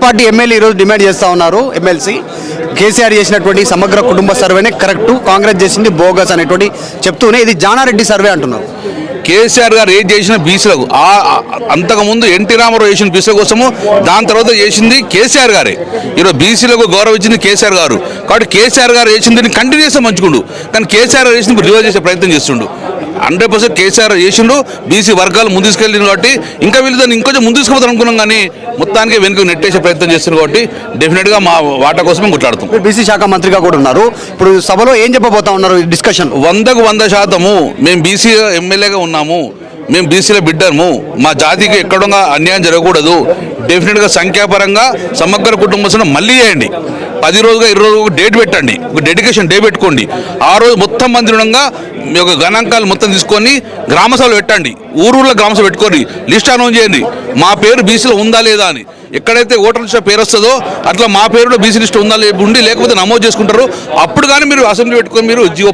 Party MLA ఈరోజు demand చేస్తూ ఉన్నారు. ఎమ్మెల్సీ కేసీఆర్ చేసినటువంటి సమగ్ర కుటుంబ సర్వేనే కరెక్ట్, కాంగ్రెస్ చేసింది బోగస్ అనేటువంటి చెప్తూనే ఇది జానారెడ్డి సర్వే అంటున్నారు. కేసీఆర్ గారు ఏది చేసిన బీసీలకు అంతకుముందు ఎన్టీ రామారావు చేసిన బీసీల కోసము, దాని తర్వాత చేసింది కేసీఆర్ గారే. ఈరోజు బీసీలకు గౌరవం ఇచ్చింది కేసీఆర్ గారు. కాబట్టి కేసీఆర్ గారు చేసింది కంటిన్యూ చేస్తే మంచుకుండు, కానీ కేసీఆర్ గారు చేసింది రివర్స్ చేసే ప్రయత్నం చేస్తుండు. 100% కేసీఆర్ చేసిండు. బీసీ వర్గాలు ముందు తీసుకెళ్ళింది కాబట్టి ఇంకా వీళ్ళు దాన్ని ఇంకొంచెం ముందు తీసుకుపోతారు అనుకున్నాం, కానీ మొత్తానికి వెనుక నెట్టేసే ప్రయత్నం చేస్తున్నారు. కాబట్టి డెఫినెట్గా మా వాటా కోసం కొట్లాడుతాం. బీసీ శాఖ మంత్రిగా కూడా ఉన్నారు. ఇప్పుడు సభలో ఏం చెప్పబోతా ఉన్నారు డిస్కషన్? 100% మేము బీసీ ఎమ్మెల్యేగా ఉన్నాము, మేము బీసీల బిడ్డము, మా జాతికి ఎక్కడో అన్యాయం జరగకూడదు. డెఫినెట్గా సంఖ్యాపరంగా సమగ్ర కుటుంబం మళ్ళీ చేయండి. 10 రోజుగా 20 రోజుగా డేట్ పెట్టండి, ఒక డెడికేషన్ డే పెట్టుకోండి. ఆ రోజు మొత్తం మందిరంగా మీ యొక్క గణాంకాలు మొత్తం తీసుకొని గ్రామసభలు పెట్టండి, ఊరూర్లో గ్రామసభ పెట్టుకొని లిస్ట్ అనౌన్స్ చేయండి. మా పేరు బీసీలో ఉందా లేదా అని. ఎక్కడైతే ఓటర్ లిస్ట్ పేరు వస్తుందో అట్లా మా పేరులో బీసీ లిస్ట్ ఉందా ఉండి లేకపోతే నమోదు చేసుకుంటారు. అప్పుడు కానీ మీరు అసెంబ్లీ పెట్టుకొని మీరు జీవో